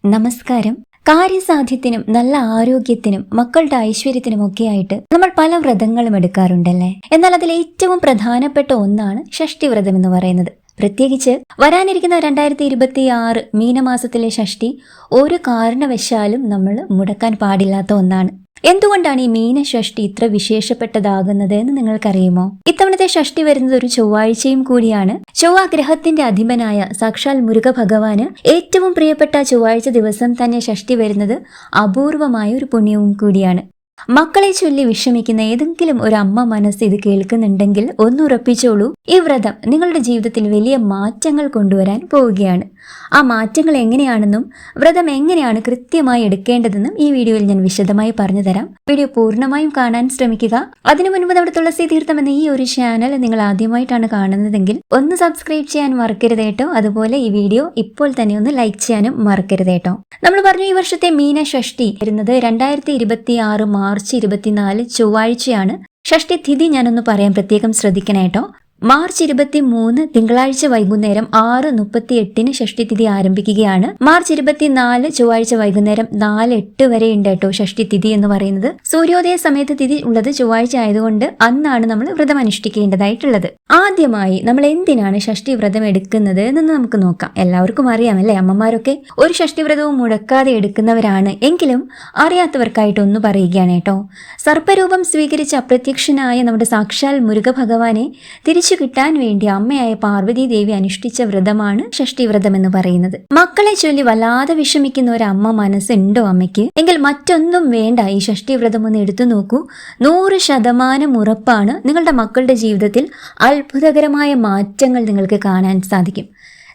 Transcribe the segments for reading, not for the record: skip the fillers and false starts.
നമസ്കാരം. കാര്യസാധ്യത്തിനും നല്ല ആരോഗ്യത്തിനും മക്കളുടെ ഐശ്വര്യത്തിനുമൊക്കെയായിട്ട് നമ്മൾ പല വ്രതങ്ങളും എടുക്കാറുണ്ടല്ലേ. എന്നാൽ അതിൽ ഏറ്റവും പ്രധാനപ്പെട്ട ഒന്നാണ് ഷഷ്ഠിവ്രതം എന്ന് പറയുന്നത്. പ്രത്യേകിച്ച് വരാനിരിക്കുന്ന 2026 മീനമാസത്തിലെ ഷഷ്ഠി ഒരു കാരണവശാലും നമ്മൾ മുടക്കാൻ പാടില്ലാത്ത ഒന്നാണ്. എന്തുകൊണ്ടാണ് ഈ മീനഷഷ്ഠി ഇത്ര വിശേഷപ്പെട്ടതാകുന്നത് എന്ന് നിങ്ങൾക്കറിയുമോ? ഇത്തവണത്തെ ഷഷ്ഠി വരുന്നത് ഒരു ചൊവ്വാഴ്ചയും കൂടിയാണ്. ചൊവ്വ ഗ്രഹത്തിന്റെ അധിപനായ സാക്ഷാൽ മുരുക ഭഗവാന് ഏറ്റവും പ്രിയപ്പെട്ട ചൊവ്വാഴ്ച ദിവസം തന്നെ ഷഷ്ഠി വരുന്നത് അപൂർവമായ ഒരു പുണ്യവും കൂടിയാണ്. മക്കളെ ചൊല്ലി വിഷമിക്കുന്ന ഏതെങ്കിലും ഒരു അമ്മ മനസ്സ് ഇത് കേൾക്കുന്നുണ്ടെങ്കിൽ ഒന്നുറപ്പിച്ചോളൂ, ഈ വ്രതം നിങ്ങളുടെ ജീവിതത്തിൽ വലിയ മാറ്റങ്ങൾ കൊണ്ടുവരാൻ പോവുകയാണ്. ആ മാറ്റങ്ങൾ എങ്ങനെയാണെന്നും വ്രതം എങ്ങനെയാണ് കൃത്യമായി എടുക്കേണ്ടതെന്നും ഈ വീഡിയോയിൽ ഞാൻ വിശദമായി പറഞ്ഞു തരാം. വീഡിയോ പൂർണ്ണമായും കാണാൻ ശ്രമിക്കുക. അതിനു മുൻപ് നമ്മുടെ തുളസി തീർത്ഥം എന്ന ഈ ഒരു ചാനൽ നിങ്ങൾ ആദ്യമായിട്ടാണ് കാണുന്നതെങ്കിൽ ഒന്ന് സബ്സ്ക്രൈബ് ചെയ്യാൻ മറക്കരുത് കേട്ടോ. അതുപോലെ ഈ വീഡിയോ ഇപ്പോൾ തന്നെ ഒന്ന് ലൈക്ക് ചെയ്യാനും മറക്കരുത് കേട്ടോ. നമ്മൾ പറഞ്ഞു, ഈ വർഷത്തെ മീനഷഷ്ഠി വരുന്നത് 2026 മാർച്ച് 24 ചൊവ്വാഴ്ചയാണ്. ഷഷ്ഠി തിഥി ഞാനൊന്ന് പറയാൻ പ്രത്യേകം ശ്രദ്ധിക്കണം കേട്ടോ. മാർച്ച് 23 തിങ്കളാഴ്ച വൈകുന്നേരം 6:38 ഷഷ്ഠിതിഥി ആരംഭിക്കുകയാണ്. മാർച്ച് 24 ചൊവ്വാഴ്ച വൈകുന്നേരം 4:08 വരെ ഉണ്ട് കേട്ടോ ഷഷ്ഠിതിഥി എന്ന് പറയുന്നത്. സൂര്യോദയ സമയത്ത് തിഥി ഉള്ളത് ചൊവ്വാഴ്ച ആയതുകൊണ്ട് അന്നാണ് നമ്മൾ വ്രതം അനുഷ്ഠിക്കേണ്ടതായിട്ടുള്ളത്. ആദ്യമായി നമ്മൾ എന്തിനാണ് ഷഷ്ഠി വ്രതം എടുക്കുന്നത് എന്ന് നമുക്ക് നോക്കാം. എല്ലാവർക്കും അറിയാമല്ലേ, അമ്മമാരൊക്കെ ഒരു ഷഷ്ഠി വ്രതവും മുടക്കാതെ എടുക്കുന്നവരാണ്. എങ്കിലും അറിയാത്തവർക്കായിട്ട് ഒന്ന് പറയുകയാണ് കേട്ടോ. സർപ്പരൂപം സ്വീകരിച്ച് അപ്രത്യക്ഷനായ നമ്മുടെ സാക്ഷാൽ മുരുക ഭഗവാനെ തിരിച്ചു കിട്ടാൻ വേണ്ടി അമ്മയായ പാർവതി ദേവി അനുഷ്ഠിച്ച വ്രതമാണ് ഷഷ്ഠി വ്രതം എന്ന് പറയുന്നത്. മക്കളെ ചൊല്ലി വല്ലാതെ വിഷമിക്കുന്ന ഒരു അമ്മ മനസ്സുണ്ടോ അമ്മയ്ക്ക്? എങ്കിൽ മറ്റൊന്നും വേണ്ട, ഈ ഷഷ്ഠി വ്രതം ഒന്ന് എടുത്തു നോക്കൂ. 100% ഉറപ്പാണ് നിങ്ങളുടെ മക്കളുടെ ജീവിതത്തിൽ അത്ഭുതകരമായ മാറ്റങ്ങൾ നിങ്ങൾക്ക് കാണാൻ സാധിക്കും.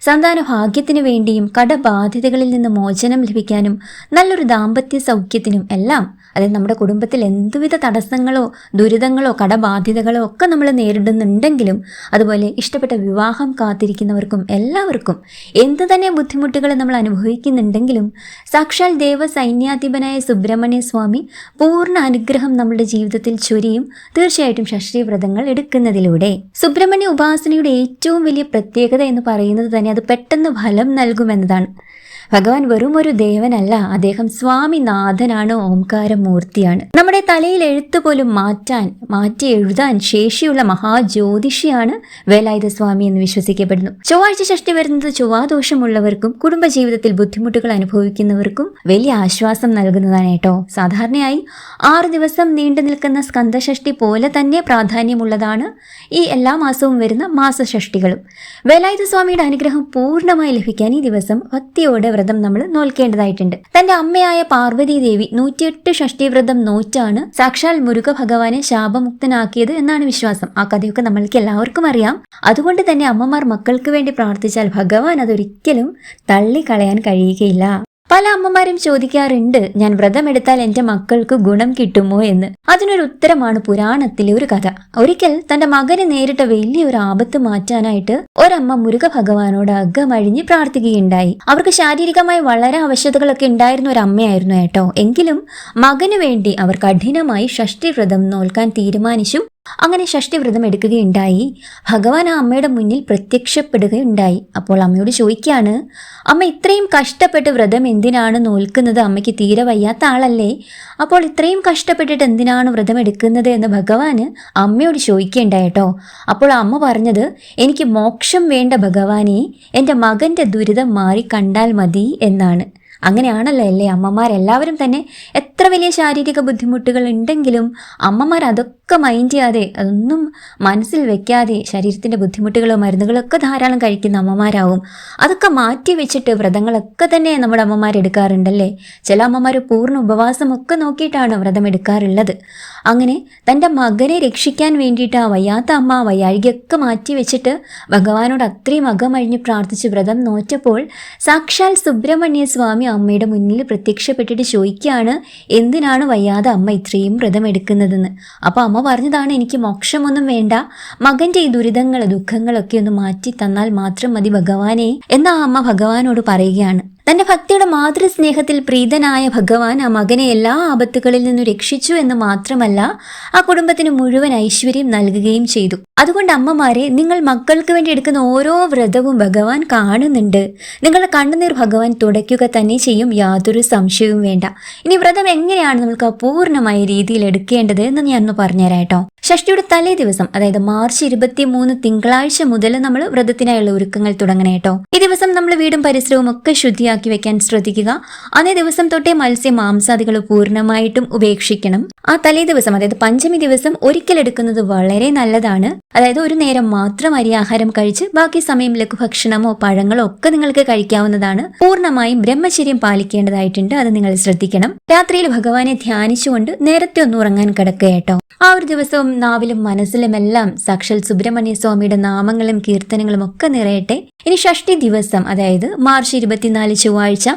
സന്താന ഭാഗ്യത്തിനു വേണ്ടിയും കടബാധ്യതകളിൽ നിന്ന് മോചനം ലഭിക്കാനും നല്ലൊരു ദാമ്പത്യ സൗഖ്യത്തിനും എല്ലാം, അതായത് നമ്മുടെ കുടുംബത്തിൽ എന്തുവിധ തടസ്സങ്ങളോ ദുരിതങ്ങളോ കടബാധ്യതകളോ ഒക്കെ നമ്മൾ നേരിടുന്നുണ്ടെങ്കിലും, അതുപോലെ ഇഷ്ടപ്പെട്ട വിവാഹം കാത്തിരിക്കുന്നവർക്കും എല്ലാവർക്കും എന്തു തന്നെ ബുദ്ധിമുട്ടുകൾ നമ്മൾ അനുഭവിക്കുന്നുണ്ടെങ്കിലും സാക്ഷാൽ ദേവ സൈന്യാധിപനായ സുബ്രഹ്മണ്യ സ്വാമി പൂർണ്ണ അനുഗ്രഹം നമ്മുടെ ജീവിതത്തിൽ ചൊരിയും. തീർച്ചയായിട്ടും ഷഷ്ഠി വ്രതങ്ങൾ എടുക്കുന്നതിലൂടെ സുബ്രഹ്മണ്യ ഉപാസനയുടെ ഏറ്റവും വലിയ പ്രത്യേകത എന്ന് പറയുന്നത് തന്നെ അത് പെട്ടെന്ന് ഫലം നൽകുമെന്നതാണ്. ഭഗവാൻ വെറും ഒരു ദേവനല്ല, അദ്ദേഹം സ്വാമിനാഥനാണ്, ഓംകാരമൂർത്തിയാണ്. നമ്മുടെ തലയിൽ എഴുത്ത് പോലും മാറ്റി എഴുതാൻ ശേഷിയുള്ള മഹാജ്യോതിഷിയാണ് വേലായുധ സ്വാമി എന്ന് വിശ്വസിക്കപ്പെടുന്നു. ചൊവ്വാഴ്ച ഷഷ്ഠി വരുന്നത് ചൊവ്വാദോഷമുള്ളവർക്കും കുടുംബജീവിതത്തിൽ ബുദ്ധിമുട്ടുകൾ അനുഭവിക്കുന്നവർക്കും വലിയ ആശ്വാസം നൽകുന്നതാണ് കേട്ടോ. സാധാരണയായി 6 ദിവസം നീണ്ടു നിൽക്കുന്ന സ്കന്ദഷഷ്ഠി പോലെ തന്നെ പ്രാധാന്യമുള്ളതാണ് ഈ എല്ലാ മാസവും വരുന്ന മാസഷഷ്ഠികളും. വേലായുധ സ്വാമിയുടെ അനുഗ്രഹം പൂർണ്ണമായി ലഭിക്കാൻ ഈ ദിവസം ഭക്തിയോടെ വ്രതം നമ്മൾ നോൽക്കേണ്ടതായിട്ടുണ്ട്. തന്റെ അമ്മയായ പാർവതി ദേവി 108 ഷഷ്ഠി വ്രതം നോറ്റാണ് സാക്ഷാൽ മുരുക ഭഗവാനെ ശാപമുക്തനാക്കിയത് എന്നാണ് വിശ്വാസം. ആ കഥയൊക്കെ നമ്മൾക്ക് എല്ലാവർക്കും അറിയാം. അതുകൊണ്ട് തന്നെ അമ്മമാർ മക്കൾക്ക് വേണ്ടി പ്രാർത്ഥിച്ചാൽ ഭഗവാൻ അതൊരിക്കലും തള്ളിക്കളയാൻ കഴിയുകയില്ല. പല അമ്മമാരും ചോദിക്കാറുണ്ട്, ഞാൻ വ്രതമെടുത്താൽ എന്റെ മക്കൾക്ക് ഗുണം കിട്ടുമോ എന്ന്. അതിനൊരു ഉത്തരമാണ് പുരാണത്തിലെ ഒരു കഥ. ഒരിക്കൽ തന്റെ മകന് നേരിട്ട വലിയൊരു ആപത്ത് മാറ്റാനായിട്ട് ഒരമ്മ മുരുക ഭഗവാനോട് അകമഴിഞ്ഞ് പ്രാർത്ഥിക്കുകയുണ്ടായി. അവർക്ക് ശാരീരികമായി വളരെ അവശതകളൊക്കെ ഉണ്ടായിരുന്ന ഒരു അമ്മയായിരുന്നു കേട്ടോ. എങ്കിലും മകന് വേണ്ടി അവർ കഠിനമായി ഷഷ്ഠി വ്രതം നോൽക്കാൻ തീരുമാനിച്ചു. അങ്ങനെ ഷഷ്ഠി വ്രതം എടുക്കുകയുണ്ടായി. ഭഗവാൻ ആ അമ്മയുടെ മുന്നിൽ പ്രത്യക്ഷപ്പെടുകയുണ്ടായി. അപ്പോൾ അമ്മയോട് ചോദിക്കുകയാണ്, അമ്മ ഇത്രയും കഷ്ടപ്പെട്ട് വ്രതം എന്തിനാണ് നോൽക്കുന്നത്? അമ്മയ്ക്ക് തീരെ വയ്യാത്ത ആളല്ലേ? അപ്പോൾ ഇത്രയും കഷ്ടപ്പെട്ടിട്ട് എന്തിനാണ് വ്രതം എടുക്കുന്നത് എന്ന് ഭഗവാന് അമ്മയോട് ചോദിക്കുകയുണ്ടായിട്ടോ. അപ്പോൾ അമ്മ പറഞ്ഞത്, എനിക്ക് മോക്ഷം വേണ്ട ഭഗവാനെ, എൻ്റെ മകൻ്റെ ദുരിതം മാറി കണ്ടാൽ മതി എന്നാണ്. അങ്ങനെയാണല്ലോ അല്ലേ അമ്മമാരെല്ലാവരും തന്നെ. എത്ര വലിയ ശാരീരിക ബുദ്ധിമുട്ടുകൾ ഉണ്ടെങ്കിലും അമ്മമാർ അതൊക്കെ മൈൻഡ് ചെയ്യാതെ, അതൊന്നും മനസ്സിൽ വെക്കാതെ ശരീരത്തിൻ്റെ ബുദ്ധിമുട്ടുകളോ മരുന്നുകളൊക്കെ ധാരാളം കഴിക്കുന്ന അമ്മമാരാവും. അതൊക്കെ മാറ്റി വെച്ചിട്ട് വ്രതങ്ങളൊക്കെ തന്നെ നമ്മുടെ അമ്മമാർ എടുക്കാറുണ്ടല്ലേ. ചില അമ്മമാർ പൂർണ്ണ ഉപവാസമൊക്കെ നോക്കിയിട്ടാണ് വ്രതം എടുക്കാറുള്ളത്. അങ്ങനെ തൻ്റെ മകനെ രക്ഷിക്കാൻ വേണ്ടിയിട്ട് ആ വയ്യാത്ത അമ്മ വയ്യാഴികയൊക്കെ മാറ്റി വെച്ചിട്ട് ഭഗവാനോട് അത്രയും അകമഴിഞ്ഞ് പ്രാർത്ഥിച്ച് വ്രതം നോറ്റപ്പോൾ സാക്ഷാൽ സുബ്രഹ്മണ്യ സ്വാമി അമ്മയുടെ മുന്നിൽ പ്രത്യക്ഷപ്പെട്ടിട്ട് ചോദിക്കുകയാണ്, എന്തിനാണ് വയ്യാതെ അമ്മ ഇത്രയും വ്രതം എടുക്കുന്നതെന്ന്. അപ്പോൾ അമ്മ പറഞ്ഞതാണ്, എനിക്ക് മോക്ഷമൊന്നും വേണ്ട, മകൻ്റെ ഈ ദുരിതങ്ങൾ ദുഃഖങ്ങളൊക്കെ ഒന്ന് മാറ്റി തന്നാൽ മാത്രം മതി ഭഗവാനെ എന്ന് ആ അമ്മ ഭഗവാനോട് പറയുകയാണ്. തന്റെ ഭക്തിയുടെ മാതൃസ്നേഹത്തിൽ പ്രീതനായ ഭഗവാൻ ആ മകനെ എല്ലാ ആപത്തുകളിൽ നിന്നും രക്ഷിച്ചു എന്ന് മാത്രമല്ല ആ കുടുംബത്തിന് മുഴുവൻ ഐശ്വര്യം നൽകുകയും ചെയ്തു. അതുകൊണ്ട് അമ്മമാരെ, നിങ്ങൾ മക്കൾക്ക് വേണ്ടി എടുക്കുന്ന ഓരോ വ്രതവും ഭഗവാൻ കാണുന്നുണ്ട്. നിങ്ങളുടെ കണ്ണുനീർ ഭഗവാൻ തുടയ്ക്കുക തന്നെ ചെയ്യും, യാതൊരു സംശയവും വേണ്ട. ഇനി വ്രതം എങ്ങനെയാണ് നമുക്ക് അപൂർണമായ രീതിയിൽ എടുക്കേണ്ടത് എന്ന് ഞാനൊന്ന് പറഞ്ഞുതരാം കേട്ടോ. ഷഷ്ടിയുടെ തലേ ദിവസം, അതായത് മാർച്ച് 23 തിങ്കളാഴ്ച മുതൽ നമ്മൾ വ്രതത്തിനായുള്ള ഒരുക്കങ്ങൾ തുടങ്ങണം കേട്ടോ. ഈ ദിവസം നമ്മൾ വീടും പരിസരവും ഒക്കെ ശുദ്ധിയാക്കി വെക്കാൻ ശ്രദ്ധിക്കുക. അന്നേ ദിവസം തൊട്ടേ മത്സ്യ മാംസാദികൾ പൂർണ്ണമായിട്ടും ഉപേക്ഷിക്കണം. ആ തലേ ദിവസം, അതായത് പഞ്ചമി ദിവസം ഒരിക്കലെടുക്കുന്നത് വളരെ നല്ലതാണ്. അതായത് ഒരു നേരം മാത്രം അരിയാഹാരം കഴിച്ച് ബാക്കി സമയം ലഘുഭക്ഷണമോ പഴങ്ങളോ ഒക്കെ നിങ്ങൾക്ക് കഴിക്കാവുന്നതാണ്. പൂർണ്ണമായും ബ്രഹ്മചര്യം പാലിക്കേണ്ടതായിട്ടുണ്ട്, അത് നിങ്ങൾ ശ്രദ്ധിക്കണം. രാത്രിയിൽ ഭഗവാനെ ധ്യാനിച്ചുകൊണ്ട് നേരത്തെ ഒന്ന് ഉറങ്ങാൻ കിടക്കുക കേട്ടോ. ആ ഒരു ദിവസവും നാവിലും മനസ്സിലുമെല്ലാം സാക്ഷാൽ സുബ്രഹ്മണ്യ സ്വാമിയുടെ നാമങ്ങളും കീർത്തനങ്ങളും ഒക്കെ നിറയട്ടെ. ഇനി ഷഷ്ടി ദിവസം, അതായത് മാർച്ച് 24 ചൊവ്വാഴ്ച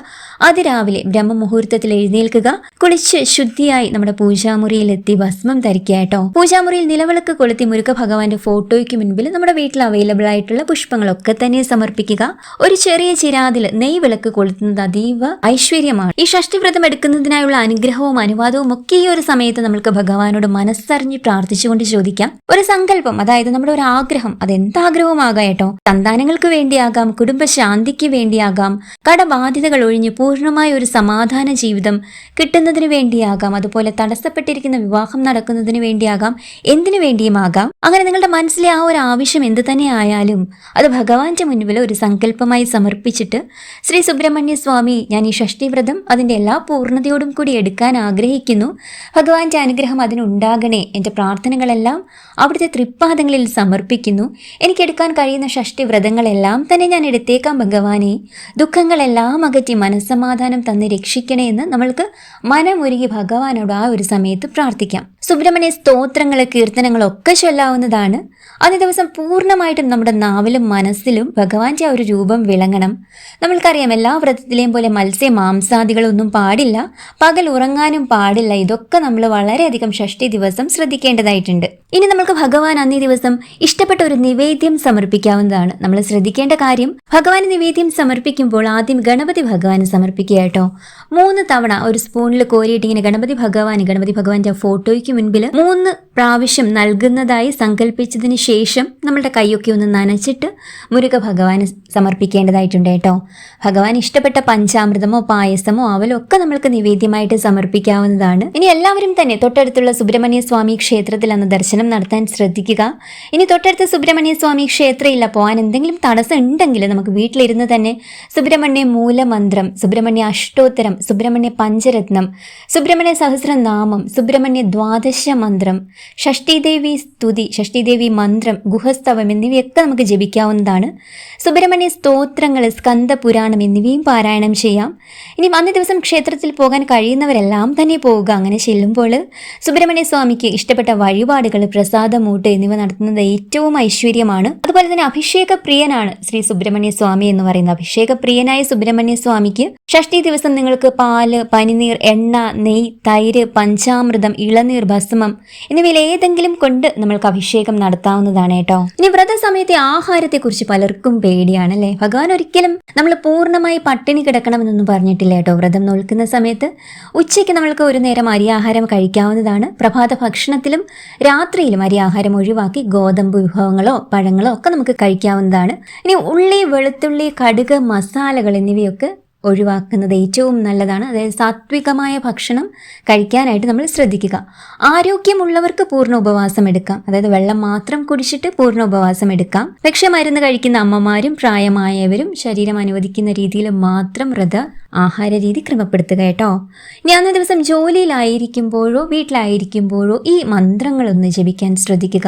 അതിരാവിലെ ബ്രഹ്മമുഹൂർത്തത്തിൽ എഴുന്നേൽക്കുക. കുളിച്ച് ശുദ്ധിയായി നമ്മുടെ പൂജാമുറിയിൽ എത്തി ഭസ്മം ധരിക്കുക കേട്ടോ. പൂജാമുറിയിൽ നിലവിളക്ക് കൊളുത്തി മുരുക ഭഗവാന്റെ ഫോട്ടോയ്ക്ക് മുൻപിൽ നമ്മുടെ വീട്ടിൽ അവൈലബിൾ ആയിട്ടുള്ള പുഷ്പങ്ങളൊക്കെ തന്നെ സമർപ്പിക്കുക. ഒരു ചെറിയ ചിരാതിൽ നെയ് വിളക്ക് കൊളുത്തുന്നത് അതീവ ഐശ്വര്യമാണ്. ഈ ഷഷ്ടിവ്രതം എടുക്കുന്നതിനായുള്ള അനുഗ്രഹവും അനുവാദവും ഒക്കെ ഈ ഒരു സമയത്ത് നമ്മൾക്ക് ഭഗവാനോട് മനസ്സറിഞ്ഞ് പ്രാർത്ഥിച്ചുകൊണ്ട് ചോദിക്കാം. ഒരു സങ്കല്പം, അതായത് നമ്മുടെ ഒരു ആഗ്രഹം, അതെന്താഗ്രഹവുമാകാം കേട്ടോ. സന്താനങ്ങൾക്ക് വേണ്ടിയാകാം, കുടുംബശാന്തിക്ക് വേണ്ടിയാകാം, കടബാധ്യതകൾ ഒഴിഞ്ഞ് പൂർണ്ണമായ ഒരു സമാധാന ജീവിതം കിട്ടുന്നതിന് വേണ്ടിയാകാം, അതുപോലെ തടസ്സപ്പെട്ടിരിക്കുന്ന വിവാഹം നടക്കുന്നതിന് വേണ്ടിയാകാം, എന്തിനു വേണ്ടിയുമാകാം. അങ്ങനെ നിങ്ങളുടെ മനസ്സിലെ ആ ഒരു ആവശ്യം എന്ത് തന്നെ ആയാലും അത് ഭഗവാന്റെ മുൻപിൽ ഒരു സങ്കല്പമായി സമർപ്പിച്ചിട്ട്, ശ്രീ സുബ്രഹ്മണ്യ സ്വാമി, ഞാൻ ഈ ഷഷ്ടിവ്രതം അതിന്റെ എല്ലാ പൂർണ്ണതയോടും കൂടി എടുക്കാൻ ആഗ്രഹിക്കുന്നു. ഭഗവാന്റെ അനുഗ്രഹം അതിനുണ്ടാകണേ. എൻ്റെ പ്രാർത്ഥനകളെല്ലാം അവിടുത്തെ തൃപ്പാദങ്ങളിൽ സമർപ്പിക്കുന്നു. എനിക്കെടുക്കാൻ കഴിയുന്ന ഷഷ്ടിവ്രതങ്ങളെല്ലാം തന്നെ ഞാൻ എടുത്തേക്കാം ഭഗവാനെ. ദുഃഖങ്ങളെല്ലാം അകറ്റി മനസ്സമാധാനം തന്ന് രക്ഷിക്കണേ എന്ന് നമ്മൾക്ക് മനമൊരുകി ഭഗവാനോട് ആ ഒരു സമയത്ത് പ്രാർത്ഥിക്കാം. സുബ്രഹ്മണ്യ സ്തോത്രങ്ങൾ, കീർത്തനങ്ങളൊക്കെ ചൊല്ലാവുന്നതാണ്. അന്നേ ദിവസം പൂർണ്ണമായിട്ടും നമ്മുടെ നാവിലും മനസ്സിലും ഭഗവാന്റെ ആ ഒരു രൂപം വിളങ്ങണം. നമ്മൾക്കറിയാം, എല്ലാ വ്രതത്തിലെയും പോലെ മത്സ്യ മാംസാദികളൊന്നും പാടില്ല, പകൽ ഉറങ്ങാനും പാടില്ല. ഇതൊക്കെ നമ്മൾ വളരെയധികം ഷഷ്ടി ദിവസം ശ്രദ്ധിക്കേണ്ടതായിട്ടുണ്ട്. ഇനി നമുക്ക് ഭഗവാൻ അന്നേ ദിവസം ഇഷ്ടപ്പെട്ട ഒരു നിവേദ്യം സമർപ്പിക്കാവുന്നതാണ്. നമ്മൾ ശ്രദ്ധിക്കേണ്ട കാര്യം, ഭഗവാന് നിവേദ്യം സമർപ്പിക്കുമ്പോൾ ആദ്യം ഗണപതി ഭഗവാന് സമർപ്പിക്കുക കേട്ടോ. 3 തവണ ഒരു സ്പൂണിൽ കോരിയിട്ട് ഇങ്ങനെ ഗണപതി ഭഗവാന്റെ ഫോട്ടോയ്ക്ക് മുൻപിൽ 3 പ്രാവശ്യം നൽകുന്നതായി സങ്കല്പിച്ചതിന് ശേഷം നമ്മളുടെ കൈയൊക്കെ ഒന്ന് നനച്ചിട്ട് മുരുക ഭഗവാന് സമർപ്പിക്കേണ്ടതായിട്ടുണ്ട് കേട്ടോ. ഭഗവാൻ ഇഷ്ടപ്പെട്ട പഞ്ചാമൃതമോ പായസമോ അവലോ ഒക്കെ നമ്മൾക്ക് നിവേദ്യമായിട്ട് സമർപ്പിക്കാവുന്നതാണ്. ഇനി എല്ലാവരും തന്നെ തൊട്ടടുത്തുള്ള സുബ്രഹ്മണ്യ സ്വാമി ക്ഷേത്രത്തിൽ അന്ന് ദർശനം നടത്താൻ ശ്രദ്ധിക്കുക. ഇനി തൊട്ടടുത്ത് സുബ്രഹ്മണ്യ സ്വാമി ക്ഷേത്രം ഇല്ല, പോകാൻ എന്തെങ്കിലും തടസ്സം ഉണ്ടെങ്കിൽ നമുക്ക് വീട്ടിലിരുന്ന് തന്നെ സുബ്രഹ്മണ്യ മൂലമന്ത്രം, സുബ്രഹ്മണ്യ അഷ്ടോത്തരം, സുബ്രഹ്മണ്യ പഞ്ചരത്നം, സുബ്രഹ്മണ്യ സഹസ്രനാമം, സുബ്രഹ്മണ്യ ദ്വാദശ മന്ത്രം, ഷഷ്ടിദേവി സ്തുതി, ഷഷ്ടിദേവി മന്ത്രം, ഗുഹസ്തവം എന്നിവയൊക്കെ നമുക്ക് ജപിക്കാവുന്നതാണ്. സുബ്രഹ്മണ്യ സ്തോത്രങ്ങൾ, സ്കന്ദ പുരാണം എന്നിവയും പാരായണം ചെയ്യാം. ഇനി അന്നേ ദിവസം ക്ഷേത്രത്തിൽ പോകാൻ കഴിയുന്നവരെല്ലാം തന്നെ പോവുക. അങ്ങനെ ചെല്ലുമ്പോൾ സുബ്രഹ്മണ്യ സ്വാമിക്ക് ഇഷ്ടപ്പെട്ട വഴിപാടുകൾ, പ്രസാദമൂട്ട് എന്നിവ നടത്തുന്നത് ഏറ്റവും ഐശ്വര്യമാണ്. അതുപോലെ തന്നെ അഭിഷേക പ്രിയനാണ് ശ്രീ സുബ്രഹ്മണ്യ സ്വാമി എന്ന് പറയുന്നത്. അഭിഷേക പ്രിയനായ സുബ്രഹ്മണ്യ സ്വാമിക്ക് ഷഷ്ടി ദിവസം നിങ്ങൾക്ക് പാല്, പനിനീർ, എണ്ണ, നെയ്, തൈര്, പഞ്ചാമൃതം, ഇളനീർ, ഭസ്മം എന്നിവയിൽ ഏതെങ്കിലും കൊണ്ട് നമ്മൾക്ക് അഭിഷേകം നടത്താവുന്നതാണ് കേട്ടോ. ഇനി വ്രത സമയത്തെ ആഹാരത്തെക്കുറിച്ച് പലർക്കും പേടിയാണ് അല്ലേ. ഭഗവാൻ ഒരിക്കലും നമ്മൾ പൂർണ്ണമായി പട്ടിണി കിടക്കണമെന്നൊന്നും പറഞ്ഞിട്ടില്ല കേട്ടോ. വ്രതം നോൽക്കുന്ന സമയത്ത് ഉച്ചയ്ക്ക് നമ്മൾക്ക് ഒരു നേരം അരിയാഹാരം കഴിക്കാവുന്നതാണ്. പ്രഭാത ഭക്ഷണത്തിലും രാത്രിയിലും അരിയാഹാരം ഒഴിവാക്കി ഗോതമ്പ് വിഭവങ്ങളോ പഴങ്ങളോ ഒക്കെ നമുക്ക് കഴിക്കാവുന്നതാണ്. ഇനി ഉള്ളി, വെളുത്തുള്ളി, കടുക്, മസാലകൾ എന്നിവയൊക്കെ ഒഴിവാക്കുന്നത് ഏറ്റവും നല്ലതാണ്. അതായത് സാത്വികമായ ഭക്ഷണം കഴിക്കാനായിട്ട് നമ്മൾ ശ്രദ്ധിക്കുക. ആരോഗ്യമുള്ളവർക്ക് പൂർണ്ണ ഉപവാസം എടുക്കാം, അതായത് വെള്ളം മാത്രം കുടിച്ചിട്ട് പൂർണ്ണ ഉപവാസം എടുക്കാം. പക്ഷെ മരുന്ന് കഴിക്കുന്ന അമ്മമാരും പ്രായമായവരും ശരീരം അനുവദിക്കുന്ന രീതിയിൽ മാത്രം വ്രത ആഹാര രീതി ക്രമപ്പെടുത്തുക കേട്ടോ. ഇനി അന്നേ ദിവസം ജോലിയിലായിരിക്കുമ്പോഴോ വീട്ടിലായിരിക്കുമ്പോഴോ ഈ മന്ത്രങ്ങളൊന്ന് ജപിക്കാൻ ശ്രദ്ധിക്കുക.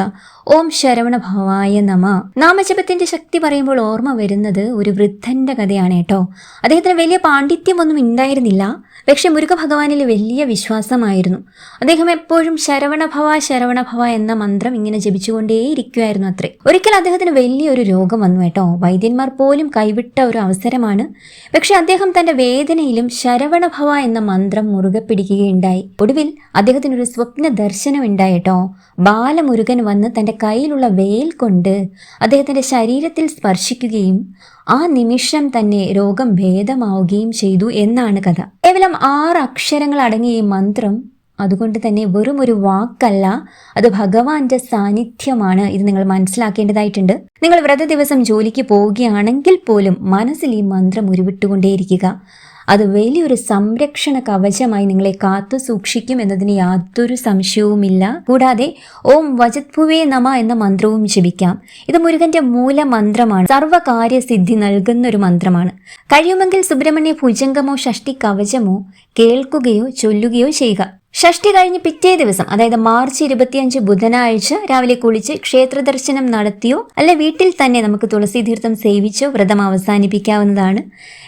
ഓം ശരവണ ഭവായ നമ. നാമജപത്തിന്റെ ശക്തി പറയുമ്പോൾ ഓർമ്മ വരുന്നത് ഒരു വൃദ്ധന്റെ കഥയാണ് കേട്ടോ. അദ്ദേഹത്തിന് വലിയ പാണ്ഡിത്യമൊന്നും ഉണ്ടായിരുന്നില്ല, പക്ഷെ മുരുക ഭഗവാനിൽ വലിയ വിശ്വാസമായിരുന്നു. അദ്ദേഹം എപ്പോഴും ശരവണഭവ എന്ന മന്ത്രം ഇങ്ങനെ ജപിച്ചുകൊണ്ടേയിരിക്കുമായിരുന്നു അത്രേ. ഒരിക്കൽ അദ്ദേഹത്തിന് വലിയൊരു രോഗം വന്നു കേട്ടോ. വൈദ്യന്മാർ പോലും കൈവിട്ട ഒരു അവസരമാണ്. പക്ഷെ അദ്ദേഹം തന്റെ വേദനയിലും ശരവണഭവ എന്ന മന്ത്രം മുറുകെ പിടിക്കുകയുണ്ടായി. ഒടുവിൽ അദ്ദേഹത്തിനൊരു സ്വപ്ന ദർശനം ഉണ്ടായി കേട്ടോ. ബാലമുരുകൻ വന്ന് തന്റെ കയ്യിലുള്ള വേൽ കൊണ്ട് അദ്ദേഹത്തിന്റെ ശരീരത്തിൽ സ്പർശിക്കുകയും ആ നിമിഷം തന്നെ രോഗം ഭേദമായി പ്രത്യക്ഷമാവുകയും ചെയ്തു എന്നാണ് കഥ. കേവലം 6 അക്ഷരങ്ങൾ അടങ്ങിയ ഈ മന്ത്രം അതുകൊണ്ട് തന്നെ വെറും ഒരു വാക്കല്ല, അത് ഭഗവാന്റെ സാന്നിധ്യമാണ്. ഇത് നിങ്ങൾ മനസ്സിലാക്കേണ്ടതായിട്ടുണ്ട്. നിങ്ങൾ വ്രത ദിവസം ജോലിക്ക് പോവുകയാണെങ്കിൽ പോലും മനസ്സിൽ ഈ മന്ത്രം ഉരുവിട്ടുകൊണ്ടേയിരിക്കുക. അത് വലിയൊരു സംരക്ഷണ കവചമായി നിങ്ങളെ കാത്തു സൂക്ഷിക്കും എന്നതിന് യാതൊരു സംശയവുമില്ല. കൂടാതെ ഓം വജത്ഭുവേ നമ എന്ന മന്ത്രവും ജപിക്കാം. ഇത് മുരുകന്റെ മൂലമന്ത്രമാണ്. സർവകാര്യസിദ്ധി നൽകുന്ന ഒരു മന്ത്രമാണ്. കഴിയുമെങ്കിൽ സുബ്രഹ്മണ്യ ഭുജംഗമോ ഷഷ്ടി കവചമോ കേൾക്കുകയോ ചൊല്ലുകയോ ചെയ്യുക. ഷഷ്ടി കഴിഞ്ഞ് പിറ്റേ ദിവസം, അതായത് മാർച്ച് 25 ബുധനാഴ്ച രാവിലെ കുളിച്ച് ക്ഷേത്ര ദർശനം നടത്തിയോ അല്ലെ വീട്ടിൽ തന്നെ നമുക്ക് തുളസി തീർത്ഥം സേവിച്ചോ വ്രതം അവസാനിപ്പിക്കാവുന്നതാണ്.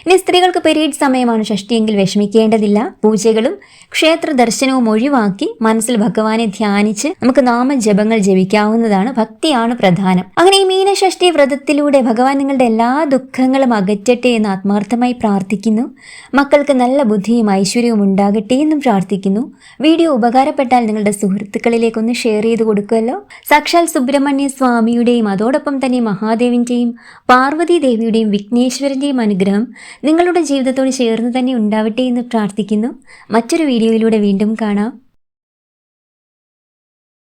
ഇനി സ്ത്രീകൾക്ക് പീരീഡ് സമയമാണ് ഷഷ്ടിയെങ്കിൽ വിഷമിക്കേണ്ടതില്ല. പൂജകളും ക്ഷേത്ര ദർശനവും ഒഴിവാക്കി മനസ്സിൽ ഭഗവാനെ ധ്യാനിച്ച് നമുക്ക് നാമജപങ്ങൾ ജപിക്കാവുന്നതാണ്. ഭക്തിയാണ് പ്രധാനം. അങ്ങനെ ഈ മീനഷഷ്ടി വ്രതത്തിലൂടെ ഭഗവാൻ നിങ്ങളുടെ എല്ലാ ദുഃഖങ്ങളും അകറ്റട്ടെ എന്ന് ആത്മാർത്ഥമായി പ്രാർത്ഥിക്കുന്നു. മക്കൾക്ക് നല്ല ബുദ്ധിയും ഐശ്വര്യവും ഉണ്ടാകട്ടെ എന്നും പ്രാർത്ഥിക്കുന്നു. വീഡിയോ ഉപകാരപ്പെട്ടാൽ നിങ്ങളുടെ സുഹൃത്തുക്കളിലേക്കൊന്ന് ഷെയർ ചെയ്ത് കൊടുക്കുമല്ലോ. സാക്ഷാൽ സുബ്രഹ്മണ്യ സ്വാമിയുടെയും അതോടൊപ്പം തന്നെ മഹാദേവിന്റെയും പാർവതി ദേവിയുടെയും വിഘ്നേശ്വരന്റെയും അനുഗ്രഹം നിങ്ങളുടെ ജീവിതത്തോട് ചേർന്ന് തന്നെ ഉണ്ടാവട്ടെ എന്ന് പ്രാർത്ഥിക്കുന്നു. മറ്റൊരു വീഡിയോയിലൂടെ വീണ്ടും കാണാം.